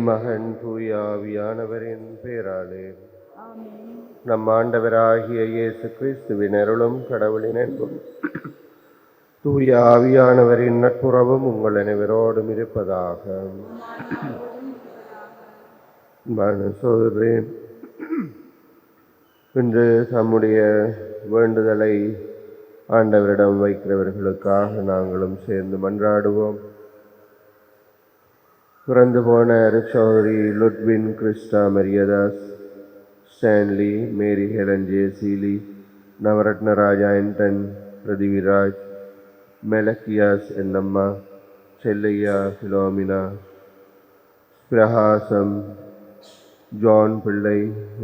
மகன் தூய ஆவியானவரின் பெயராலே. ஆமென். நம் ஆண்டவராகிய இயேசு கிறிஸ்துவின் அருளும் கடவுளின் அன்பும் தூய ஆவியானவரின் நட்புறவும் உங்கள் அனைவரோடும் இருப்பதாக. சோதரே, இன்று தம்முடைய வேண்டுதலை ஆண்டவரிடம் வைக்கிறவர்களுக்காக நாங்களும் சேர்ந்து மன்றாடுவோம். பிறந்து போன சகோதரி லுட்வின் கிறிஸ்டா மரியதாஸ், ஸ்டான்லி, மேரி ஹெலன் ஜேசிலி, நவரத்ன ராஜா என்டன், பிரதிவிராஜ், மெலக்கியாஸ் என்னம்மா, செல்லையா, பிலோமினா, பிரகாசம், ஜான் பிள்ளை,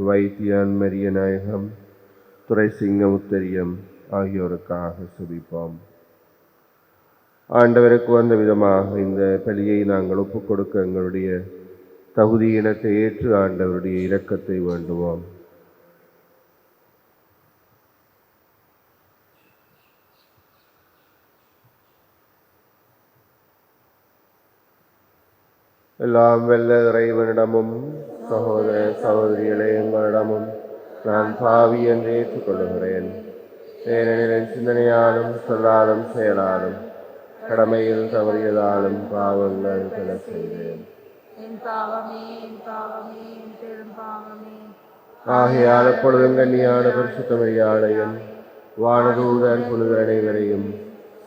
வைத்தியான் மரியநாயகம், துரைசிங்க உத்தரியம் ஆகியோருக்காக சுபிப்போம். ஆண்டவருக்கு வந்த விதமாக இந்த பலியை நாங்கள் ஒப்புக் கொடுக்க எங்களுடைய தகுதி இனத்தை ஏற்று ஆண்டவருடைய இரக்கத்தை வேண்டுவோம். எல்லாம் வல்ல இறைவனிடமும் சகோதர சகோதரிகளே எங்களிடமும் நான் பாவி என்று ஏற்றுக்கொள்கிறேன். ஏனெனில் சிந்தனையாலும் சொல்லாலும் செயலாலும் கடமையில் தவறியதாலும் பாவங்கள் பல செய்தேன். ஆகையால் எப்பொழுதும் கன்னியான பரிசுத்த மரியாதையும் வானதூதர் புனிதர் அனைவரையும்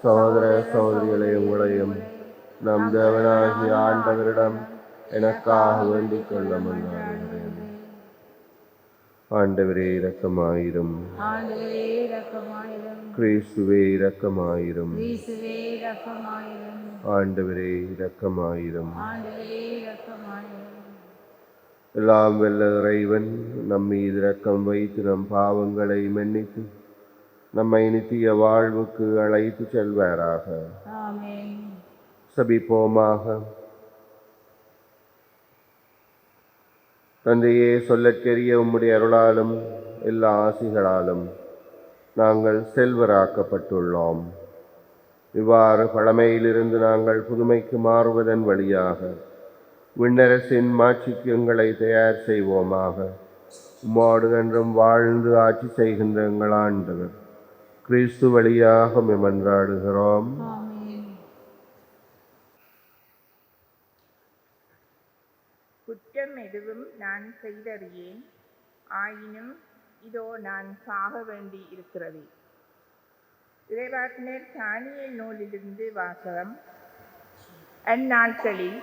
சகோதர சகோதரிகளை உங்களையும் நம் தேவனாகிய ஆண்டவரிடம் எனக்காக வேண்டிக் கொள்ள மன்றாடுகிறேன். ஆண்டவரே இரக்கமாயிரும். கிறிஸ்துவே இரக்கமாயிரும். ஆண்டவரே இரக்கமாயிரும். எல்லாம் வல்ல இறைவன் நம் மீது இரக்கம் வைத்து நம் பாவங்களை மன்னித்து நம்மை நித்திய வாழ்வுக்கு அழைத்து செல்வாராக. சபிப்போமாக. தந்தையே, சொல்லற்கரிய உம்முடைய அருளாலும் எல்லா ஆசிகளாலும் நாங்கள் செல்வராக்கப்பட்டுள்ளோம். இவ்வாறு பழமையிலிருந்து நாங்கள் புதுமைக்கு மாறுவதன் வழியாக விண்ணரசின் மாட்சிக்கு எங்களை தயார் செய்வோமாக. உம்மோடு என்றும் வாழ்ந்து ஆட்சி செய்கின்ற எங்கள் ஆண்டவர் கிறிஸ்து வழியாக மன்றாடுகிறோம். குற்றம் எதுவும் நான் செய்தறியேன், ஆயினும் இதோ நான் சாக வேண்டி இருக்கிறது. இறைவாக்கினர் தானியேல் நூலிலிருந்து வாசகம். அந்நாட்களில்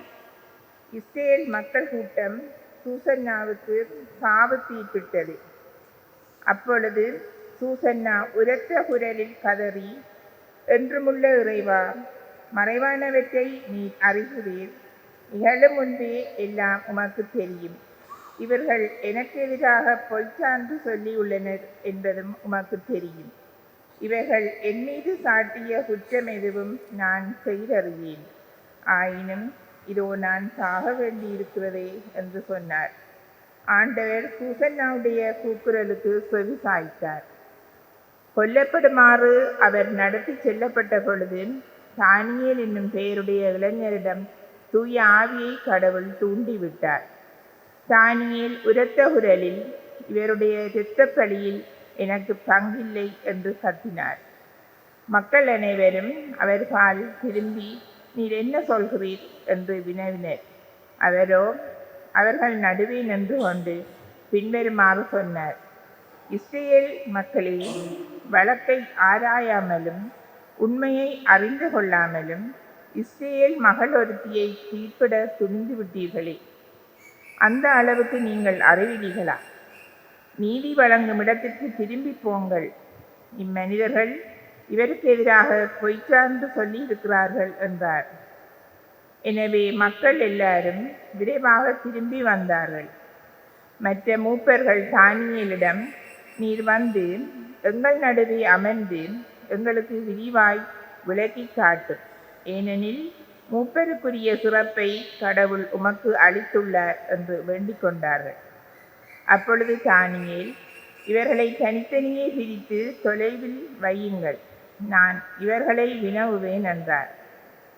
இஸ்ரேல் மக்கள் கூட்டம் சூசன்னாவுக்கு சாவு தீர்ப்பிட்டது. அப்பொழுது சூசன்னா உரத்த குரலில் கதறி, என்றுமுள்ள இறைவா, மறைவானவற்றை நீர் அறிகிறீர். நிகழும் முன்பே எல்லாம் உமக்கு தெரியும். இவர்கள் எனக்கு எதிராக பொய்ச்சான்று சொல்லியுள்ளனர் என்பதும் உமக்கு தெரியும். இவர்கள் என் மீது சாட்டிய குற்றம் எதுவும் நான் செய்தறியேன், ஆயினும் இதோ நான் சாக வேண்டியிருக்கிறதே என்று சொன்னார். ஆண்டவர் சூசன்னாவுடைய கூக்குரலுக்கு செவி சாய்த்தார். கொல்லப்படுமாறு அவர் நடத்தி செல்லப்பட்ட பொழுது தானியேல் என்னும் பெயருடைய இளைஞரிடம் தூய ஆவியை கடவுள் தூண்டிவிட்டார். தானியேல் உரத்த குரலில், இவருடைய இரத்தப்பழியில் எனக்கு பங்கில்லை என்று கத்தினார். மக்கள் அனைவரும் அவர் பால் திரும்பி, நீர் என்ன சொல்கிறீர் என்று வினவினர். அவரோ அவர்கள் நடுவே நின்று கொண்டு பின்வருமாறு சொன்னார். இஸ்ரேல் மக்களே, வழக்கை ஆராயாமலும் உண்மையை அறிந்து கொள்ளாமலும் இஸ்ரேல் மகள் ஒருத்தியை தீர்ப்பிட துணிந்து விட்டீர்களே, அந்த அளவுக்கு நீங்கள் அறிவிலிகளா? நீதி வழங்கும் இடத்திற்கு திரும்பி போங்கள். இம்மனிதர்கள் இவருக்கு எதிராக பொய்ச்சான்று சொல்லி இருக்கிறார்கள் என்றார். எனவே மக்கள் எல்லாரும் விரைவாக திரும்பி வந்தார்கள். மற்ற மூப்பர்கள் தானியேலிடம், நீர் வந்து எங்கள் நடுவே அமர்ந்து எங்களுக்கு விரிவாய் விளக்கி காட்டும். ஏனெனில் மூப்பருக்குரிய சிறப்பை கடவுள் உமக்கு அளித்துள்ளார் என்று வேண்டிக் கொண்டார்கள். அப்பொழுது தானியேல், இவர்களை தனித்தனியே பிரித்து தொலைவில் வையுங்கள், நான் இவர்களை வினவுவேன் என்றார்.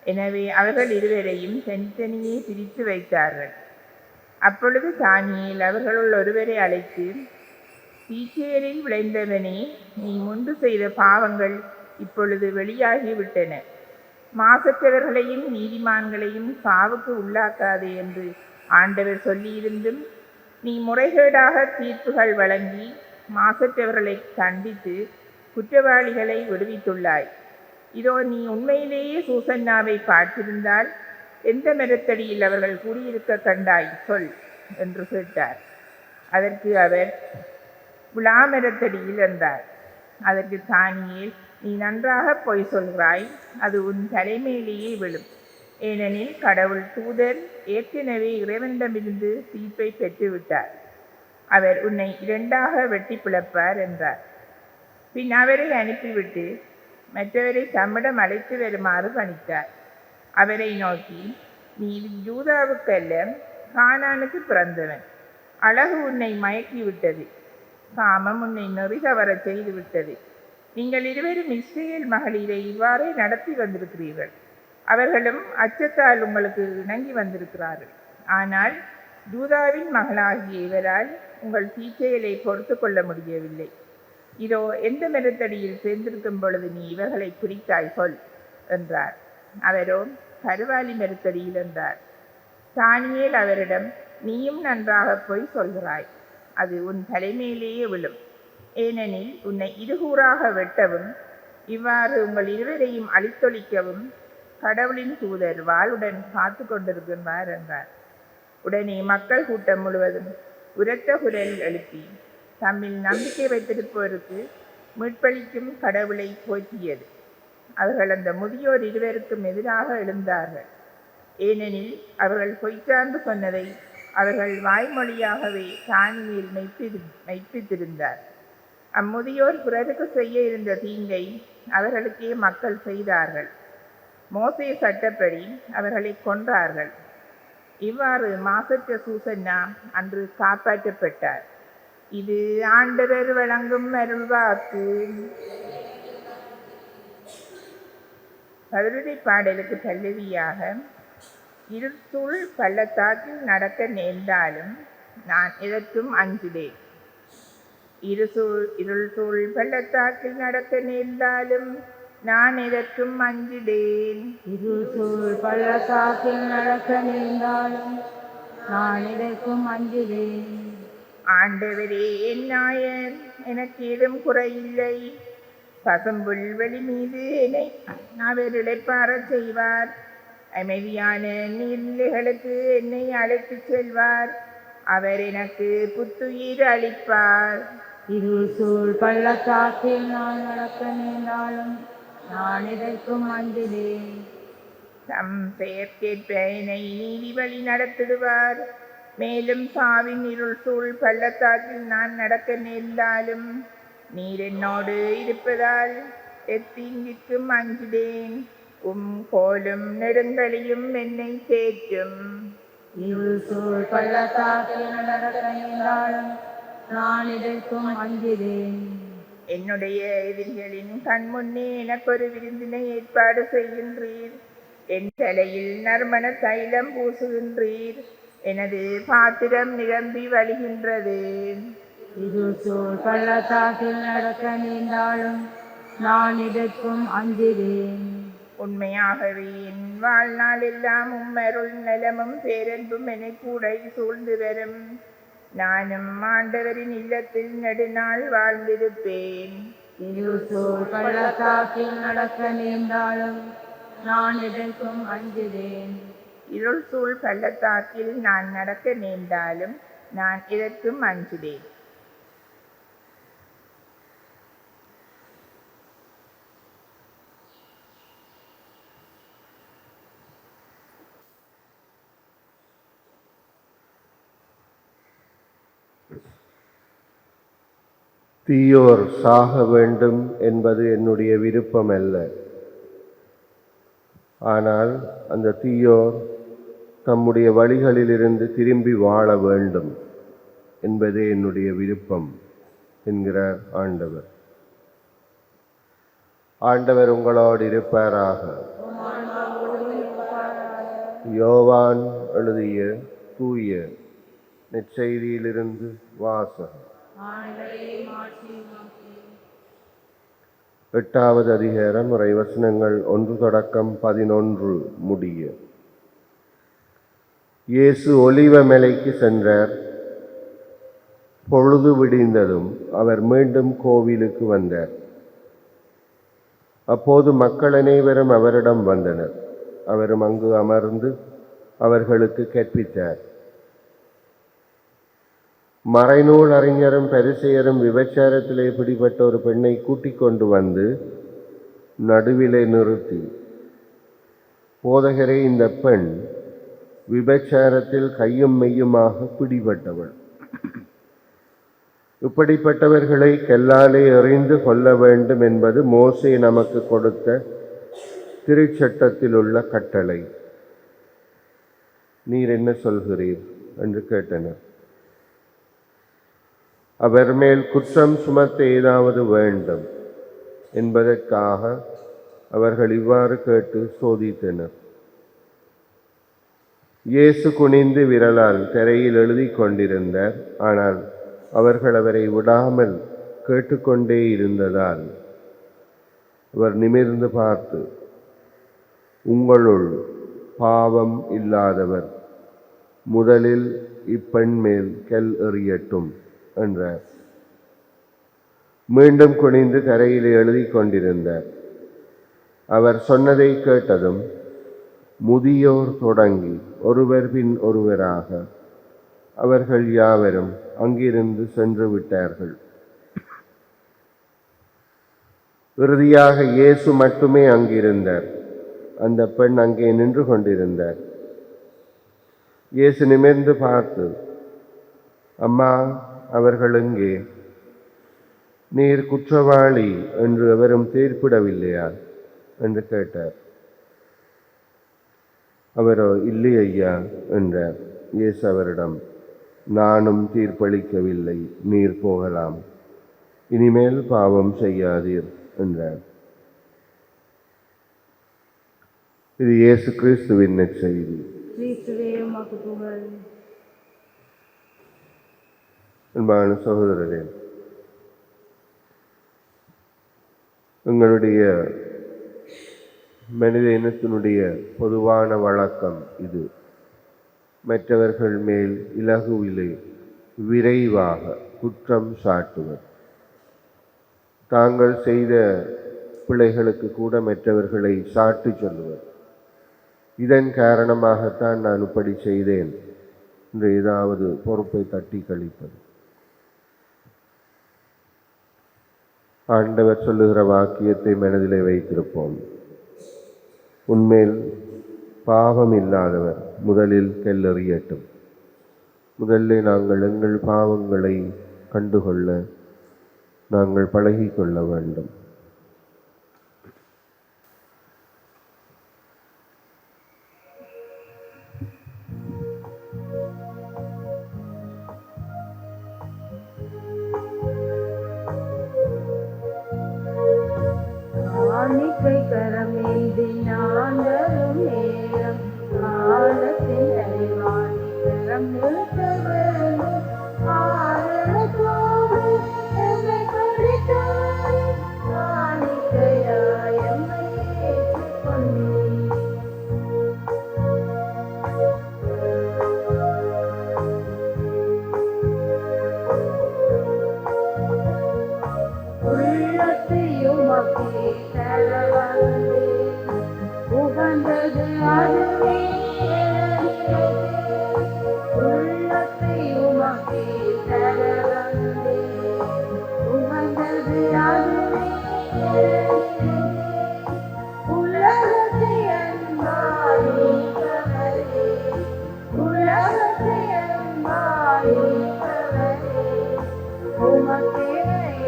எனவே அவர்கள் இருவரையும் தனித்தனியே பிரித்து வைத்தார்கள். அப்பொழுது தானியேல் அவர்களுள் ஒருவரை அழைத்து, தீச்செயலில் விளைந்தவனே, நீ முன்பு செய்த பாவங்கள் இப்பொழுது வெளியாகிவிட்டன. மாசற்றவர்களையும் நீதிமான்களையும் சாவுக்கு உள்ளாக்காதே என்று ஆண்டவர் சொல்லியிருந்தும் நீ முறைகேடாக தீர்ப்புகள் வழங்கி மாசற்றவர்களை தண்டித்து குற்றவாளிகளை விடுவித்துள்ளாய். இதோ நீ உண்மையிலேயே சூசன்னாவை பார்த்திருந்தால் எந்த மரத்தடியில் அவர்கள் கூடியிருக்க கண்டாய் சொல் என்று கேட்டார். அதற்கு அவர், விளாமரத்தடியில் என்றார். அதற்கு தானியேல், நீ நன்றாக பொய் சொல்கிறாய், அது உன் தலைமையிலேயே விழும். ஏனெனில் கடவுள் தூதர் ஏற்கனவே இறைவனிடமிருந்து தீர்ப்பை பெற்றுவிட்டார். அவர் உன்னை இரண்டாக வெட்டி பிளப்பார் என்றார். பின் அவரை அனுப்பிவிட்டு மற்றவரை தம்மிடம் அழைத்து வருமாறு பணித்தார். அவரை நோக்கி, நீ யூதாவுக்கல்ல கானானுக்கு பிறந்தவன். அழகு உன்னை மயக்கிவிட்டது, காமம் உன்னை நெறிதவர செய்து விட்டது. நீங்கள் இருவரும் இஸ்ரேல் மகளிரை இவ்வாறே நடத்தி வந்திருக்கிறீர்கள். அவர்களும் அச்சத்தால் உங்களுக்கு இணங்கி வந்திருக்கிறார்கள். ஆனால் யூதாவின் மகளாகிய இவரால் உங்கள் தீச்செயலை பொறுத்து கொள்ள முடியவில்லை. இதோ எந்த மரத்தடியில் சேர்ந்திருக்கும் பொழுது நீ இவர்களை பிடித்தாய் சொல் என்றார். அவரோ, கருவாலி மரத்தடியில் என்றார். தானியேல் அவரிடம், நீயும் நன்றாக பொய் சொல்கிறாய், அது உன் தலைமையிலேயே விழும். ஏனெனில் உன்னை இருகூறாக வெட்டவும் இவ்வாறு உங்கள் இருவரையும் அழித்தொழிக்கவும் கடவுளின் தூதர் வாளுடன் காத்து கொண்டிருக்கின்றார் என்றார். உடனே மக்கள் கூட்டம் முழுவதும் உரத்த குரல் எழுப்பி தம்மில் நம்பிக்கை வைத்திருப்போருக்கு மீட்பளிக்கும் கடவுளை போற்றியது. அவர்கள் அந்த முதியோர் இருவருக்கும் எதிராக எழுந்தார்கள். ஏனெனில் அவர்கள் பொய்ச்சார்ந்து சொன்னதை அவர்கள் வாய்மொழியாகவே தானியேல் மெய்ப்பித்திருந்தார். அம்முதியோர் பிறருக்கு செய்ய இருந்த தீங்கை அவர்களுக்கே மக்கள் செய்தார்கள். மோசே சட்டப்படி அவர்களை கொன்றார்கள். இவ்வாறு மாசற்ற சூசன்னா அன்று காப்பாற்றப்பட்டார். இது ஆண்டவர் வழங்கும் அருள்வாக்கு. கவிதை பாடலுக்கு பல்லவியாக, இருள் பள்ளத்தாக்கில் நடக்க நேர்ந்தாலும் நான் எதற்கும் அஞ்சுடேன். இருள் சூழ் பள்ளத்தாக்கில் நடக்க நேர்ந்தாலும் நான் எதற்கும் அஞ்சிடேன். இருள் சூழ் பள்ளத்தாக்கில் நடக்க நேர்ந்தாலும் நான் எதற்கும் அஞ்சிடேன். ஆண்டவரே என் நாயர், எனக்கு ஏதும் குறையில்லை. பசும்புல் வெளி மீது என்னை அவர் இளைப்பாறச் செய்வார். அமைதியான நீர்நிலைகளுக்கு என்னை அழைத்துச் செல்வார். அவர் எனக்கு புத்துயிர் அளிப்பார். இருள் சூழ் பள்ளத்தாக்கில் நான் நடக்க நேர்ந்தாலும் நான் எதற்கும் அஞ்சிடேன். தம் பெயர்க்கேற்ப என்னை நீதி வழி நடத்திடுவார். மேலும் சாவின் இருள் சூழ் பள்ளத்தாக்கில் நான் நடக்க நேர்ந்தாலும் நீர் என்னோடு இருப்பதால் எத்தீங்கிற்கும் அஞ்சிடேன். கோலும் நெடுங்கலியும் என்னை தேற்றும். இருள் சூழ் பள்ளத்தாக்கில் நடக்க நேர்ந்தாலும் நான் எதற்கும் அஞ்சிடேன். என்னுடைய எதிரிகளின் கண்முன்னே எனக்கொரு விருந்தினை ஏற்பாடு செய்கின்றீர். என் தலையில் நறுமண தைலம் பூசுகின்றீர். எனது பாத்திரம் நிரம்பி வழிகின்றது. இருள் சூழ் பள்ளத்தாக்கில் நடக்க நேர்ந்தாலும் நான் எதற்கும் அஞ்சிடேன். உண்மையாகவே என் வாழ்நாள் எல்லாம் உம்மருள் நலமும் பேரன்பும் என்னை கூட சூழ்ந்து வரும். நானும் ஆண்டவரின் இல்லத்தில் நெடுநாள் வாழ்ந்திருப்பேன். இருள் சூழ் பள்ளத்தாக்கில் நடக்க நேர்ந்தாலும் நான் எதற்கும் அஞ்சிடேன். இருள் சூழ் பள்ளத்தாக்கில் நான் நடக்க நேர்ந்தாலும் நான் எதற்கும் அஞ்சிடேன். தீயோர் சாக வேண்டும் என்பது என்னுடைய விருப்பம் அல்ல. ஆனால் அந்த தீயோர் தம்முடைய வழிகளிலிருந்து திரும்பி வாழ வேண்டும் என்பதே என்னுடைய விருப்பம் என்கிறார் ஆண்டவர். ஆண்டவர் உங்களோடு இருப்பாராக. யோவான் எழுதிய தூய நற்செய்தியிலிருந்து வாசகம். ஆண்டவரே மாற்றி உமக்கு. 8வது அதிகாரம் வசனங்கள் 1 தொடக்கம் 11 முடிய. இயேசு ஒலிவ மலைக்கு சென்றார். பொழுது விடிந்ததும் அவர் மீண்டும் கோவிலுக்கு வந்தார். அப்போது மக்கள் அனைவரும் அவரிடம் வந்தனர். அவரும் அங்கு அமர்ந்து அவர்களுக்கு கற்பித்தார். மறைநூல் அறிஞரும் பரிசேயரும் விபச்சாரத்திலே பிடிபட்ட ஒரு பெண்ணை கூட்டிக் கொண்டு வந்து நடுவிலே நிறுத்தி, போதகரே, இந்த பெண் விபச்சாரத்தில் கையும் மெய்யுமாக பிடிபட்டவள். இப்படிப்பட்டவர்களை கல்லாலே எறிந்து கொல்ல வேண்டும் என்பது மோசே நமக்கு கொடுத்த திருச்சட்டத்தில் உள்ள கட்டளை. நீர் என்ன சொல்கிறீர் என்று கேட்டனர். அவர் மேல் குற்றம் சுமத்த ஏதாவது வேண்டும் என்பதற்காக அவர்கள் இவ்வாறு கேட்டு சோதித்தனர். இயேசு குனிந்து விரலால் தரையில் எழுதி கொண்டிருந்தார். ஆனால் அவர்கள் அவரை விடாமல் கேட்டுக்கொண்டே இருந்ததால் அவர் நிமிர்ந்து பார்த்து, உங்களுள் பாவம் இல்லாதவர் முதலில் இப்பெண் மேல் கல் எறியட்டும் என்றார். மீண்டும் குனிந்து தரையில் எழுதி கொண்டிருந்தார். அவர் சொன்னதை கேட்டதும் முதியோர் தொடங்கி ஒருவர் பின் ஒருவராக அவர்கள் யாவரும் அங்கிருந்து சென்று விட்டார்கள். இறுதியாக இயேசு மட்டுமே அங்கிருந்தார். அந்த பெண் அங்கே நின்று கொண்டிருந்தார். இயேசு நிமிர்ந்து பார்த்து, அம்மா, அவர்கள் எங்கே? நீர் குற்றவாளி என்று எவரும் தீர்ப்பிடவில்லையா என்று கேட்டார். அவரோ, இல்லை ஐயா என்றார். இயேசு அவரிடம், நானும் தீர்ப்பளிக்கவில்லை, நீர் போகலாம், இனிமேல் பாவம் செய்யாதீர் என்றார். இது இயேசு கிறிஸ்துவின் நற்செய்தி. கிறிஸ்துவே உமக்கு புகழ். அன்பான சகோதரரே, எங்களுடைய மனித இனத்தினுடைய பொதுவான வழக்கம் இது. மற்றவர்கள் மேல் இலகுவிலே விரைவாக குற்றம் சாட்டுவர். தாங்கள் செய்த பிழைகளுக்கு கூட மற்றவர்களை சாட்டி சொல்லுவர். இதன் காரணமாகத்தான் நான் இப்படி செய்தேன் என்று ஏதாவது பொறுப்பை தட்டி கழிப்பது. ஆண்டவர் சொல்லுகிற வாக்கியத்தை மனதிலே வைத்திருப்போம். உன்மேல் பாவம் இல்லாதவர் முதலில் கல்லெறியட்டும். முதலில் நாங்கள் எங்கள் பாவங்களை கண்டுகொள்ள நாங்கள் பழகிக்கொள்ள வேண்டும். காணிக்கை கரமேந்தி நான் வரும் நேரம், காலத்தின் தலைவாணி கரம் நிறுத்த வேண்டும். ஆரணத்தோடு எம்மை படைத்தாய், காணிக்கையாய் எம்மை ஏற்றுக்கொண்டீர். உள்ளத்தையும் உமக்கே தர வந்தேன், உகந்தது அதுவே எனக்கு. உள்ளத்தையும் உமக்கே தர வந்தேன், உகந்தது அதுவே எனக்கு. உலகத்தை அன்பாய் நீக்கவரே, உலகத்தை அன்பாய் நீக்கவரே, உமக்கே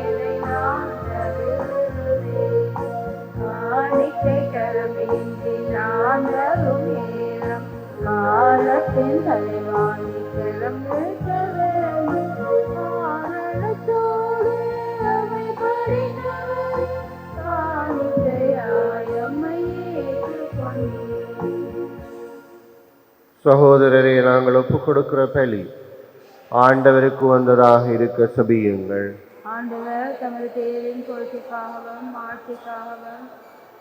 என்னை நான் தருகிறேன். காணிக்கை கரமேந்தி நான் வரும் நேரம், காலத்தின் தலைவாணி கரம் நிறுத்த வேண்டும். ஆரணத்தோடு எம்மை படைத்தாய், காணிக்கையாய் எம்மை ஏற்றுக்கொண்டீர். சகோதரரே, நாங்கள் ஒப்புக் கொடுக்கிற பலி ஆண்டவருக்கு வந்ததாக இருக்க செபியுங்கள். ஆண்டவர் தமது பெயரின் கொள்கைக்காகவும் ஆட்சிக்காகவும்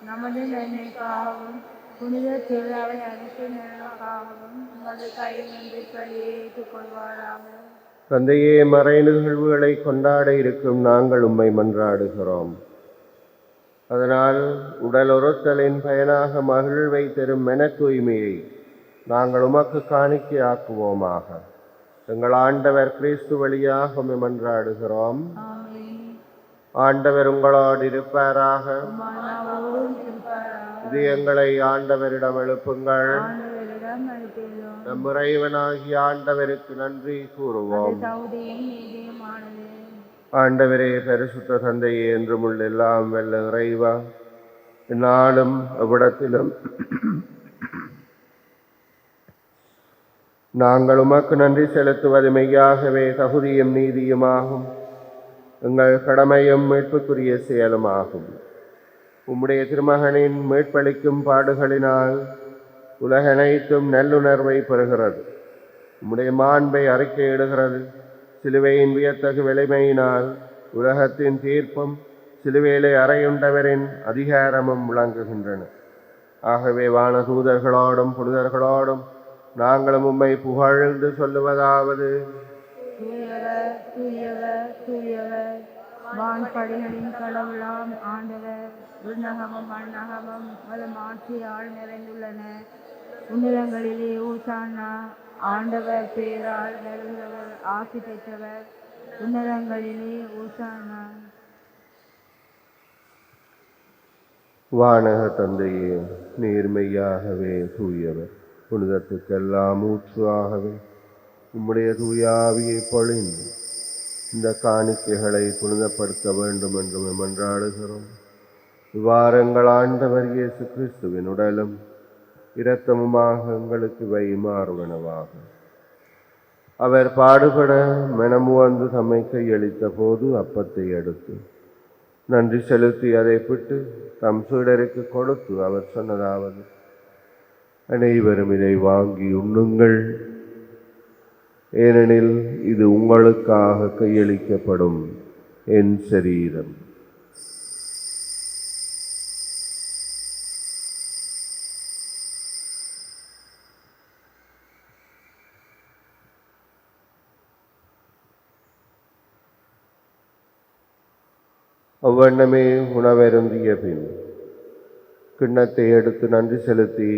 நமது நன்மைக்காகவும் புனித திருவிழாவை அனைத்து நலனுக்காகவும் உமது கையிலிருந்து பலியை ஏற்றுக்கொள்வாராக. தந்தையே, மறை நிகழ்வுகளை கொண்டாட இருக்கும் நாங்கள் உம்மை மன்றாடுகிறோம். அதனால் உடல் ஒருத்தலின் பயனாக மகிழ்வை தரும் மன தூய்மையை நாங்கள் உமக்கு காணிக்கையாக்குவோமாக. எங்கள் ஆண்டவர் கிறிஸ்து வழியாக உம்மை மன்றாடுகிறோம். ஆமென். ஆண்டவர் உங்களோடு இருப்பாராக. மனவோடும் இருப்பாராக. இது எங்களை ஆண்டவரிடம் எழுப்புங்கள். ஆண்டவரிடம் அனுப்பியுள்ளோம். நம் இறைவனாகிய ஆண்டவருக்கு நன்றி கூறுவோம். தகுதியும் நீதியுமானது. ஆண்டவரே, பரிசுத்த தந்தையே, என்றும் உள்ள எல்லாம் வல்ல இறைவா, நாளும் அவ்விடத்திலும் நாங்கள் உமக்கு நன்றி செலுத்துவது மெய்யாகவே தகுதியும் நீதியுமாகும். எங்கள் கடமையும் மீட்புக்குரிய செயலுமாகும். உம்முடைய திருமகனின் மீட்பளிக்கும் பாடுகளினால் உலகனைத்தும் நல்லுணர்வை பெறுகிறது. உம்முடைய மாண்பை அறிக்கையிடுகிறது. சிலுவையின் வியத்தகு வலிமையினால் உலகத்தின் தீர்ப்பும் சிலுவையிலே அறையுண்டவரின் அதிகாரமும் விளங்குகின்றன. ஆகவே வானதூதர்களோடும் புனிதர்களோடும் நாங்களும் உம்மை புகழ்ந்து சொல்லுவதாவது: தூயவர், தூயவர், தூயவர், வான்படைகளின் கடவுளாம் ஆண்டவர், விண்ணகமும் மண்ணகமும் வலம் ஆட்சியால் நிறைந்துள்ளன. உன்னதங்களிலே ஓசானா. ஆண்டவர் பேரால் வருகிறவர் ஆசி பெற்றவர். உன்னதங்களிலே ஓசானா. வானக தந்தையே, நேர்மையாகவே தூயவர், புனிதத்துக்கெல்லாம் ஊற்றாகவே உம்முடைய தூயாவியை பொழிந்து இந்த காணிக்கைகளை புனிதப்படுத்த வேண்டும் என்று மன்றாடுகிறோம். இவ்வாறங்கள் ஆண்டவர் இயேசு கிறிஸ்துவின் உடலும் இரத்தமுமாக எங்களுக்கு வைமாறுவனவாக. அவர் பாடுபட மனமுவந்து தம்மை கையளித்த போது அப்பத்தை எடுத்து நன்றி செலுத்தி அதை பிட்டு தம் சீடருக்கு கொடுத்து அவர் சொன்னதாவது: அனைவரும் இதை வாங்கி உண்ணுங்கள், ஏனெனில் இது உங்களுக்காக கையளிக்கப்படும் என் சரீரம். அவ்வண்ணமே உணவருந்திய பின் கிண்ணத்தை எடுத்து நன்றி செலுத்தி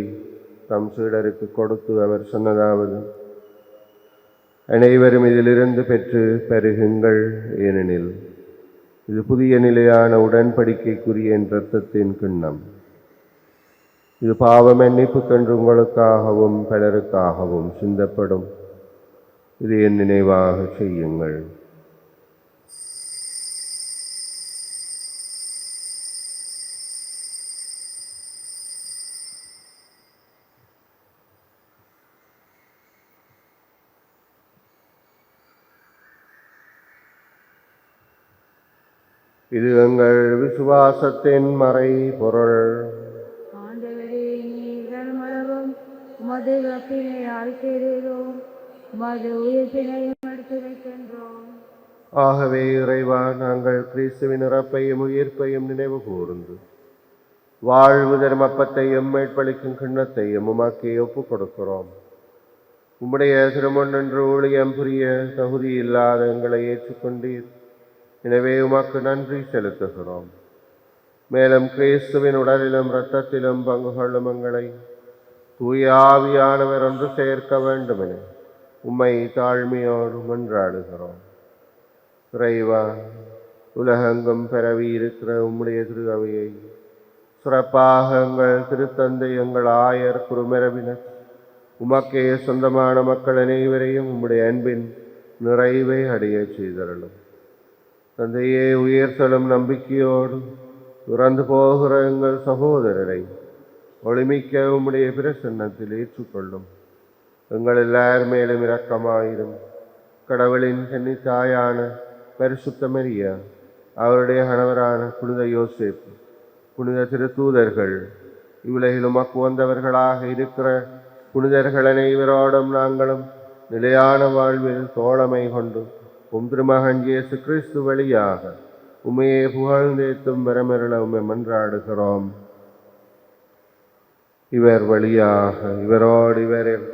தம் சீடருக்கு கொடுத்து அவர் சொன்னதாவது: அனைவரும் இதிலிருந்து பெற்று பருகுங்கள், ஏனெனில் இது புதிய நிலையான உடன்படிக்கைக்குரிய என் இரத்தத்தின் கிண்ணம். இது பாவ மன்னிப்புக்கென்று உங்களுக்காகவும் பலருக்காகவும் சிந்தப்படும். இது என் நினைவாக செய்யுங்கள். இது எங்கள் விசுவாசத்தின் மறை பொருள். ஆண்டவரே, நீங்கள் மலரும் உமது இறப்பினை அறிக்கையிடுகிறோம், உமது உயிர்ப்பினையும் எடுத்துரைக்கின்றோம். ஆகவே இறைவா, நாங்கள் கிறிஸ்துவின் இறப்பையும் உயிர்ப்பையும் நினைவு கூர்ந்து வாழ்வு தரும் அப்பத்தையும் மீட்பளிக்கும் கிண்ணத்தையும் உமக்கே ஒப்புக் கொடுக்கிறோம். உம்முடைய திருமுன் நின்று ஊழியம் புரிய தகுதி இல்லாத எங்களை ஏற்றுக்கொண்டீர். எனவே உமக்கு நன்றி செலுத்துகிறோம். மேலும் கிறிஸ்துவின் உடலிலும் இரத்தத்திலும் பங்கு கொள்ளும் எங்களை தூய ஆவியானவர் ஒன்று சேர்க்க வேண்டுமென உம்மை தாழ்மையோடு மன்றாடுகிறோம். இறைவா, உலகெங்கும் பரவி இருக்கிற உம்முடைய திரு அவையை சிறப்பாக எங்கள் திருத்தந்தை, எங்கள் ஆயர், குருமரபினர், உமக்கே சொந்தமான மக்கள் அனைவரையும் உம்முடைய அன்பின் நிறைவை அடைய செய்தருளும். தந்தையே, உயிர் செல்லும் நம்பிக்கையோடு இறந்து போகிற எங்கள் சகோதரரை ஒளிமிக்க உம்முடைய பிரசன்னத்தில் ஏற்றுக்கொள்ளும். எங்கள் எல்லார் மேலும் இரக்கமாயிரும். கடவுளின் கன்னித்தாயான பரிசுத்த மரியா, அவருடைய கணவரான புனித யோசேப்பு, புனித திருத்தூதர்கள், இவ்வுலகில் உமக்கு வந்தவர்களாக இருக்கிற புனிதர்கள் அனைவரோடும் நாங்களும் நிலையான வாழ்வில் தோழமை கொண்டு திருமகன் இயேசு கிறிஸ்து வழியாக உமையே புகழ்ந்தேத்தும் வரமெருள உம்மை மன்றாடுகிறோம். இவர் வழியாக இவரோடு இவரில்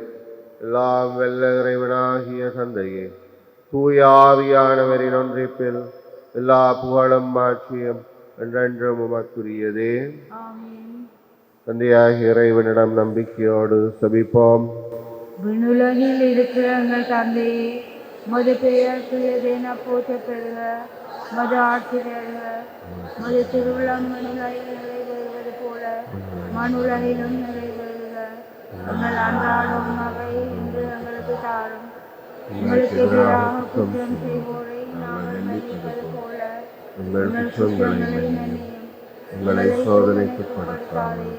எல்லாம் வெல்ல இறைவனாகிய தந்தையே, தூய ஆவியானவரின் ஒன்றிப்பில் எல்லா புகழும் மாட்சியும் என்றென்றும் உமக்குரியதே. தந்தையாகிய இறைவனிடம் நம்பிக்கையோடு செபிப்போம். விண்ணுலகில் இருக்கிற எங்கள் தந்தையே, மது பெயர் தூயதென போற்றப் பெறுக. மது ஆட்சி பெறுக. மது திருவிழம் மண்ணுலகில் நிறைவேறுவது போல மண்ணுலகிலும் நிறைவேறுக. எங்கள் அன்றாட உணவை இன்று எங்களுக்கு தாரும். எங்களுக்கு எதிராக குற்றம் செய்வோரை நாங்கள் மன்னிப்பது போல எங்கள் குற்றங்களை மன்னியும். எங்களை சோதனைக்கு படுத்தாமல்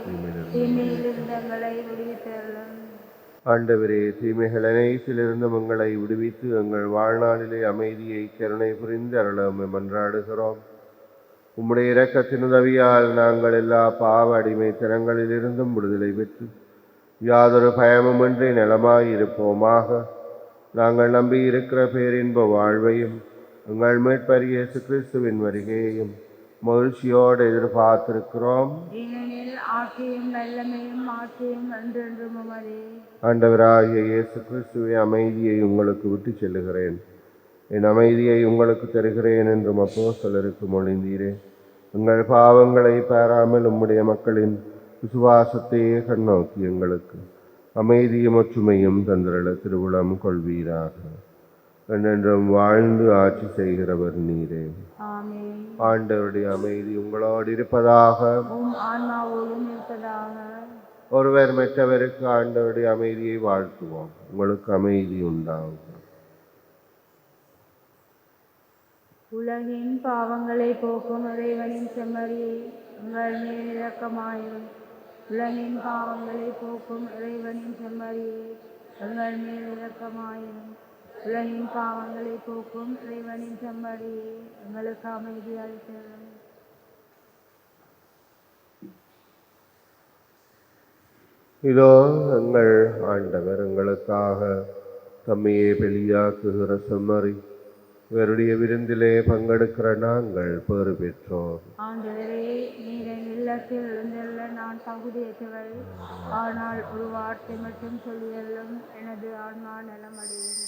தீமையிலிருந்து எங்களை விடுவித்தருளும். ஆண்டவரே, தீமைகள் அனைத்திலிருந்து எங்களை விடுவித்து எங்கள் வாழ்நாளிலே அமைதியை கருணை புரிந்து அருள உம்மை மன்றாடுகிறோம். உம்முடைய இரக்கத்தின் உதவியால் நாங்கள் எல்லா பாவ அடிமைத்தனங்களிலிருந்தும் விடுதலை பெற்று யாதொரு பயமுமின்றி நலமாயிருப்போமாக. நாங்கள் நம்பியிருக்கிற பேரின்ப வாழ்வையும் எங்கள் மீட்பர் இயேசு கிறிஸ்துவின் வருகையையும் மகிழ்ச்சியோடு எதிர்பார்த்திருக்கிறோம். ஆட்சியும் வல்லமையும் ஆட்சியும் என்றென்றும் உமதே. ஆண்டவராகிய இயேசு கிறிஸ்துவே, அமைதியை உங்களுக்கு விட்டு செல்லுகிறேன், என் அமைதியை உங்களுக்கு தருகிறேன் என்றும் அப்போஸ்தலருக்கு மொழிந்தீரே. எங்கள் பாவங்களை பாராமல் உம்முடைய மக்களின் விசுவாசத்தையே கண்ணோக்கி எங்களுக்கு அமைதியும் ஒற்றுமையும் தந்திரள திருவுளம் கொள்வீராக. என்றென்றும் வாழ்ந்து ஆட்சி செய்கிறவர் நீரே. ஆண்டவருடைய அமைதி உங்களோடு இருப்பதாக. ஒருவர் மற்றவருக்கு ஆண்டவருடைய அமைதியை வாழ்த்துவோம். உங்களுக்கு அமைதி உண்டாகும். உலகின் பாவங்களை போக்கும் இறைவனின் செம்மறியை உங்கள் மேல் இரக்கமாயிரும். உலகின் பாவங்களை போக்கும் இறைவனின் செம்மறியை உங்கள் மேல் இரக்கமாயிரும். உலகின் பாவங்களை போக்கும் இறைவனின் செம்மறியை எங்களுக்கு அமைதி அளித்தரும். இதோ எங்கள் ஆண்டவர் எங்களுக்காக தம்மையே பலியாக்குகிற செம்மறி. இவருடைய விருந்திலே பங்கெடுக்கிற நாங்கள் பேறு பெற்றோர். ஆண்டவரே, நீர் என் இல்லத்தில் எழுந்தருள நான் தகுதியற்றவள். ஆனால் ஒரு வார்த்தை மட்டும் சொல்லியல்லும் எனது ஆன்மா நலமடையும்.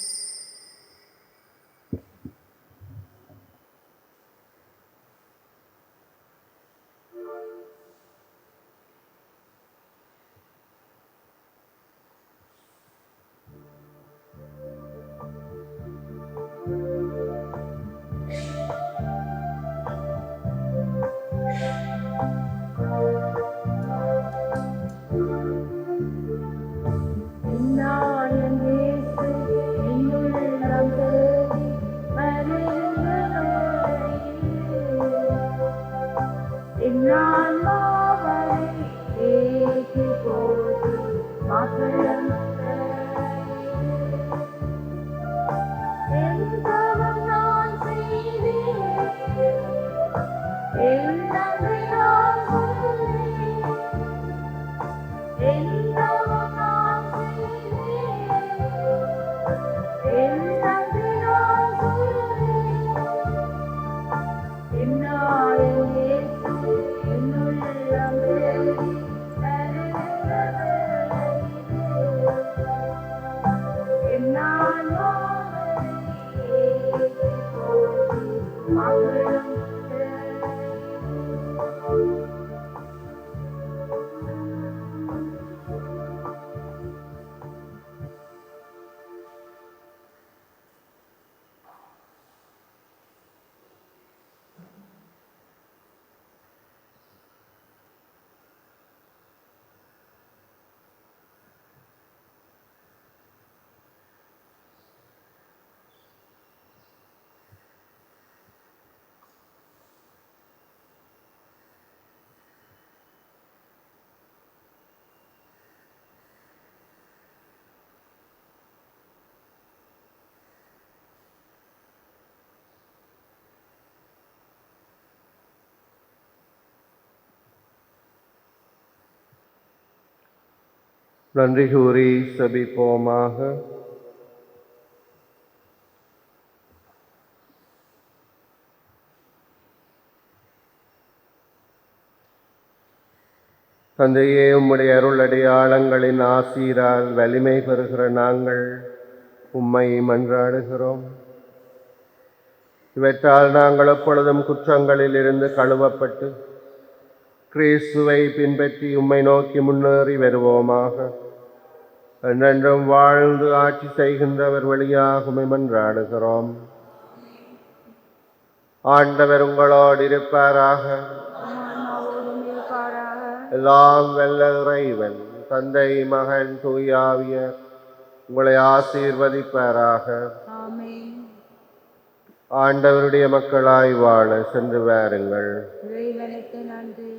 நன்றி கூறி செபிப்போமாக. தந்தையே, உம்முடைய அருளடையாளங்களின் ஆசீரால் வலிமை பெறுகிற நாங்கள் உம்மை மன்றாடுகிறோம். இவற்றால் நாங்கள் எப்பொழுதும் குற்றங்களில் இருந்து கழுவப்பட்டு கிறிஸ்துவை பின்பற்றி உம்மை நோக்கி முன்னேறி வருவோமாக. என்றென்றும் வாழ்ந்து ஆட்சி செய்கின்றவர் வழியாக உம்மை மன்றாடுகிறோம். ஆண்டவர் உங்களோடு இருப்பாராக. எல்லாம் வல்ல இறைவன் தந்தை, மகன், தூயாவியர் உங்களை ஆசீர்வதிப்பாராக. ஆண்டவருடைய மக்களாய் வாழ சென்று வாருங்கள். இறைவனுக்கு நன்றி.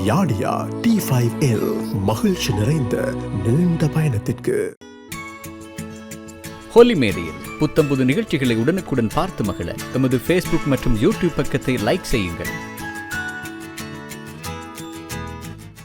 யாடியா T5L மகிழ்ச்சி நிறைந்த நீண்ட பயணத்திற்கு. ஹோலி மேரியில் புத்தம்புது நிகழ்ச்சிகளை உடனுக்குடன் பார்த்து மகிழ எமது Facebook மற்றும் YouTube பக்கத்தை லைக் செய்யுங்கள்.